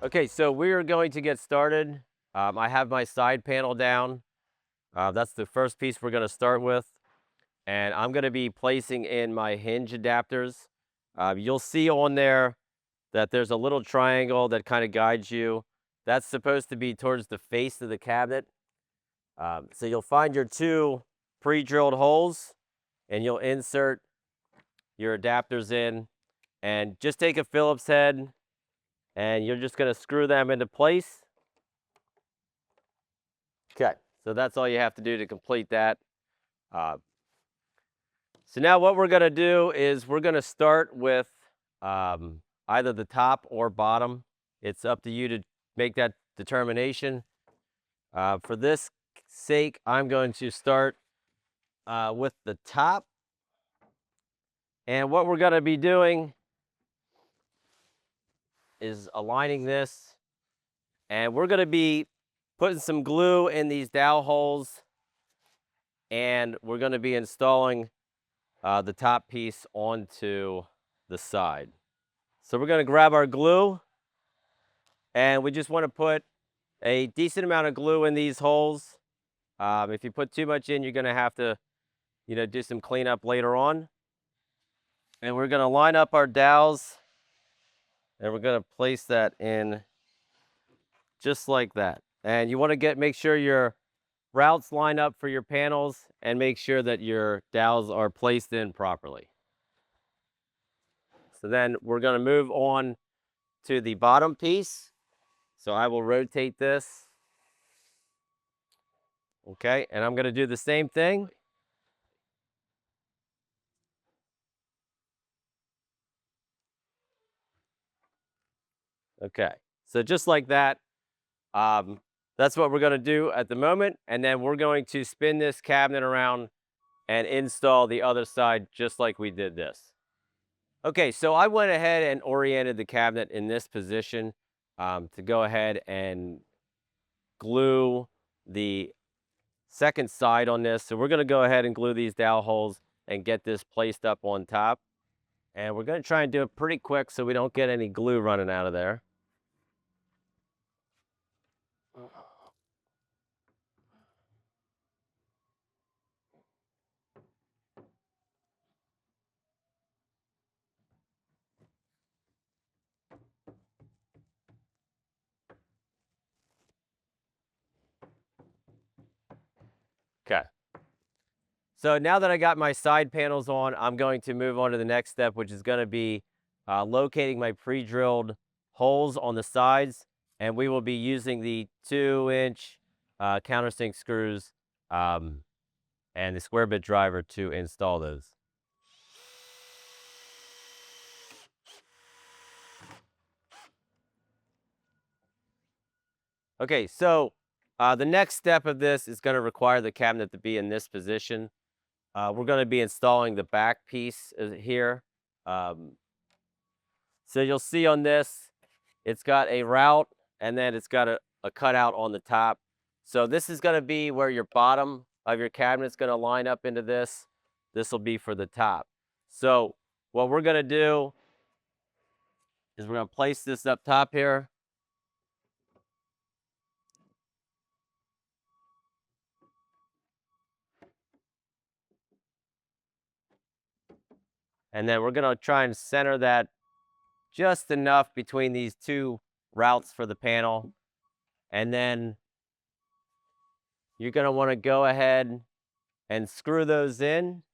Okay, so we are going to get started. I have my side panel down. That's the first piece we're going to start with. And I'm going to be placing in my hinge adapters. You'll see on there that there's a little triangle that kind of guides you. That's supposed to be towards the face of the cabinet. So you'll find your two pre-drilled holes and you'll insert your adapters in. And just take a Phillips head and you're just going to screw them into place. Okay, so that's all you have to do to complete that. Uh, so now what we're going to do is we're going to start with either the top or bottom. It's up to you to make that determination. For this sake, I'm going to start with the top. And what we're going to be doing is aligning this. And we're going to be putting some glue in these dowel holes. And we're going to be installing the top piece onto the side. So we're going to grab our glue, and we just want to put a decent amount of glue in these holes. If you put too much in, you're going to have to, do some cleanup later on. And we're going to line up our dowels, and we're going to place that in just like that. And you want to make sure your routes line up for your panels, and make sure that your dowels are placed in properly. So then we're going to move on to the bottom piece. So I will rotate this. Okay, and I'm going to do the same thing. Okay, so just like that, that's what we're going to do at the moment. And then we're going to spin this cabinet around and install the other side just like we did this. Okay, so I went ahead and oriented the cabinet in this position to go ahead and glue the second side on this. So we're going to go ahead and glue these dowel holes and get this placed up on top. And we're going to try and do it pretty quick so we don't get any glue running out of there. Okay. So now that I got my side panels on, I'm going to move on to the next step, which is going to be locating my pre-drilled holes on the sides. And we will be using the 2-inch countersink screws and the square bit driver to install those. Okay, so the next step of this is going to require the cabinet to be in this position. We're going to be installing the back piece here. So you'll see on this, it's got a route and then it's got a cutout on the top. So this is going to be where your bottom of your cabinet is going to line up into this. This will be for the top. So what we're going to do is we're going to place this up top here. And then we're going to try and center that just enough between these two routes for the panel. And then you're going to want to go ahead and screw those in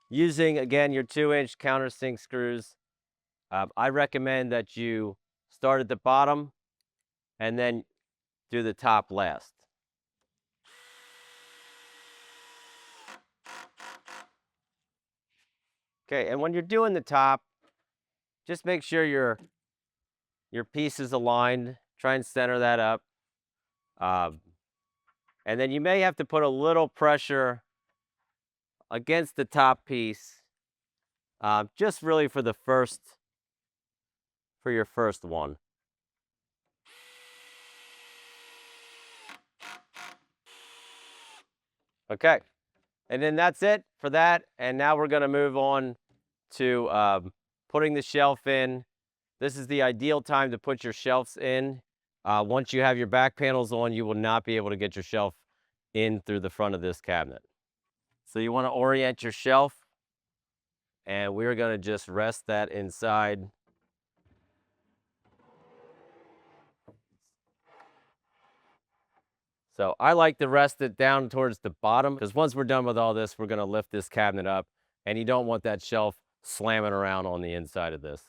using, again, your 2-inch countersink screws. I recommend that you start at the bottom and then do the top last. Okay, and when you're doing the top, just make sure your piece is aligned. Try and center that up. And then you may have to put a little pressure against the top piece, just really for your first one. Okay, and then that's it for that. And now we're going to move on to putting the shelf in This is the ideal time to put your shelves in. Once you have your back panels on, you will not be able to get your shelf in through the front of this cabinet. So you want to orient your shelf, and we're going to just rest that inside. So I like to rest it down towards the bottom, because once we're done with all this, we're going to lift this cabinet up, and you don't want that shelf slamming around on the inside of this.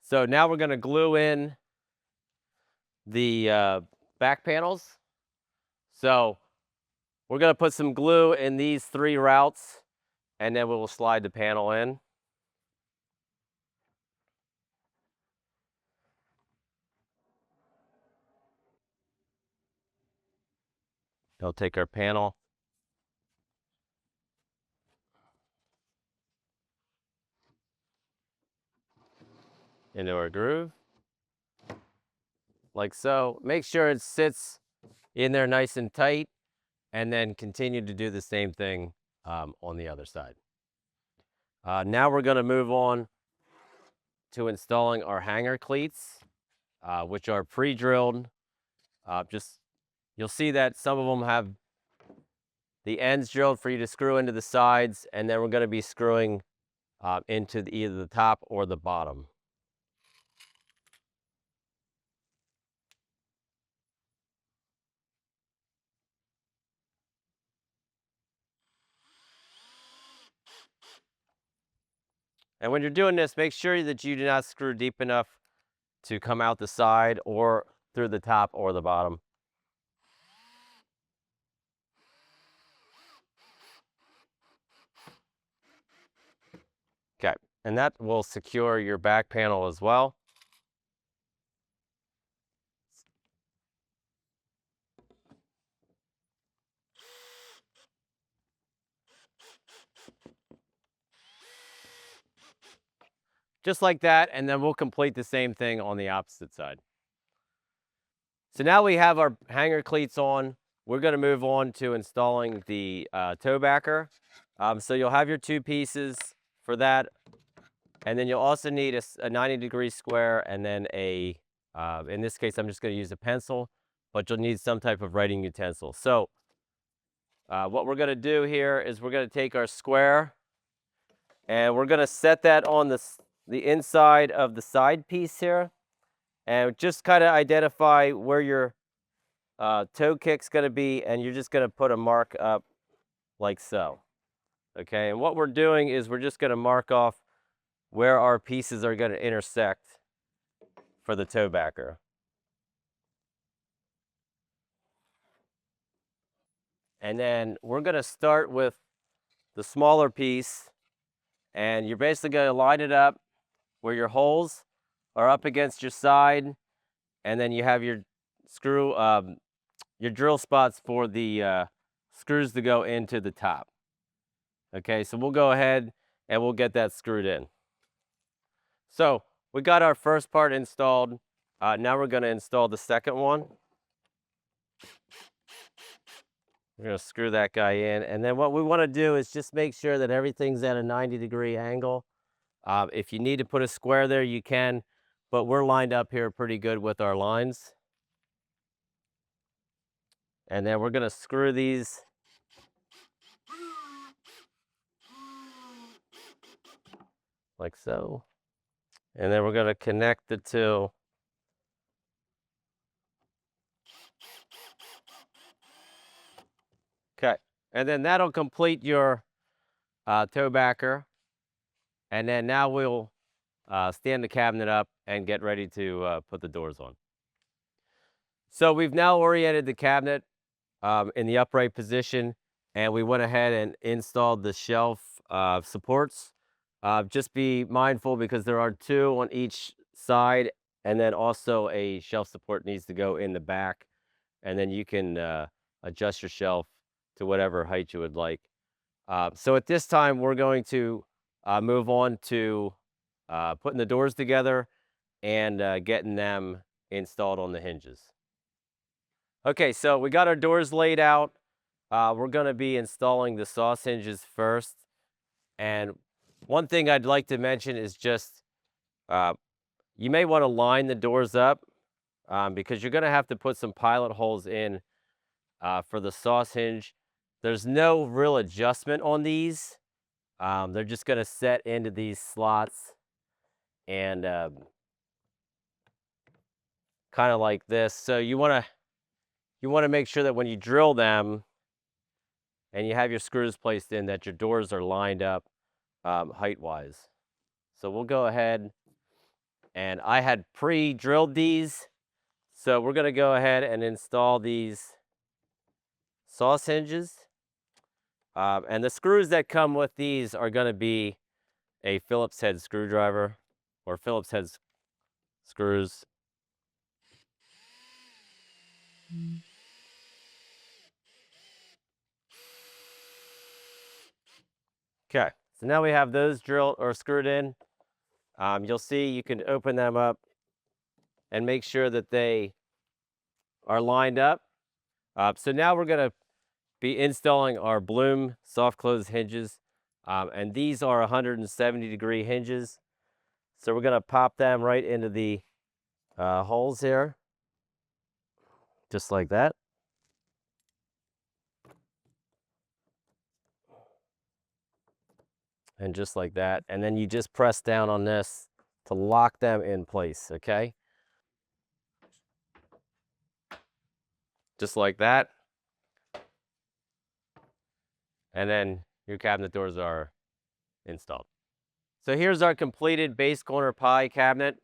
So now we're going to glue in the back panels. So we're going to put some glue in these 3 routes, and then we will slide the panel in. We'll take our panel into our groove, like so. Make sure it sits in there nice and tight, and then continue to do the same thing on the other side. Now we're going to move on to installing our hanger cleats, which are pre-drilled. You'll see that some of them have the ends drilled for you to screw into the sides, and then we're going to be screwing into either the top or the bottom. And when you're doing this, make sure that you do not screw deep enough to come out the side or through the top or the bottom. Okay, and that will secure your back panel as well. Just like that, and then we'll complete the same thing on the opposite side. So now we have our hanger cleats on. We're going to move on to installing the toe backer. So you'll have your 2 pieces for that, and then you'll also need a 90-degree square, and then in this case, I'm just going to use a pencil, but you'll need some type of writing utensil. So what we're going to do here is we're going to take our square, and we're going to set that on the inside of the side piece here, and just kind of identify where your toe kick's going to be, and you're just going to put a mark up like so. Okay, and what we're doing is we're just going to mark off where our pieces are going to intersect for the toe backer. And then we're going to start with the smaller piece, and you're basically going to line it up where your holes are up against your side, and then you have your your drill spots for the screws to go into the top. Okay, so we'll go ahead and we'll get that screwed in. So we got our first part installed. Now we're going to install the second one. We're going to screw that guy in, and then what we want to do is just make sure that everything's at a 90-degree angle. If you need to put a square there, you can, but we're lined up here pretty good with our lines. And then we're going to screw these like so. And then we're going to connect the 2. Okay, and then that'll complete your toe backer. And then now we'll stand the cabinet up and get ready to put the doors on. So we've now oriented the cabinet in the upright position, and we went ahead and installed the shelf supports. Just be mindful because there are 2 on each side, and then also a shelf support needs to go in the back, and then you can adjust your shelf to whatever height you would like. So at this time, we're going to move on to putting the doors together and getting them installed on the hinges. Okay, so we got our doors laid out. We're going to be installing the sauce hinges first. And one thing I'd like to mention is just You may want to line the doors up because you're going to have to put some pilot holes in for the sauce hinge. There's no real adjustment on these. They're just going to set into these slots and kind of like this. So you want to make sure that when you drill them and you have your screws placed in, that your doors are lined up height-wise. So we'll go ahead, and I had pre-drilled these, so we're going to go ahead and install these sauce hinges. And the screws that come with these are going to be a Phillips head screwdriver or Phillips head screws. Okay, so now we have those drilled or screwed in. You'll see you can open them up and make sure that they are lined up. So now we're going to be installing our Bloom soft close hinges. And these are 170-degree hinges. So we're going to pop them right into the holes here, just like that. And just like that. And then you just press down on this to lock them in place, okay? Just like that. And then your cabinet doors are installed. So here's our completed base corner pie cabinet.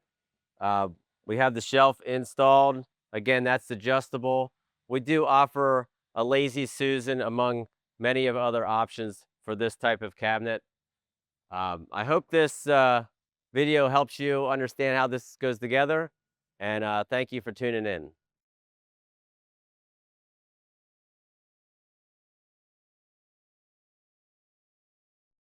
We have the shelf installed. Again, that's adjustable. We do offer a Lazy Susan among many of other options for this type of cabinet. I hope this video helps you understand how this goes together, and thank you for tuning in.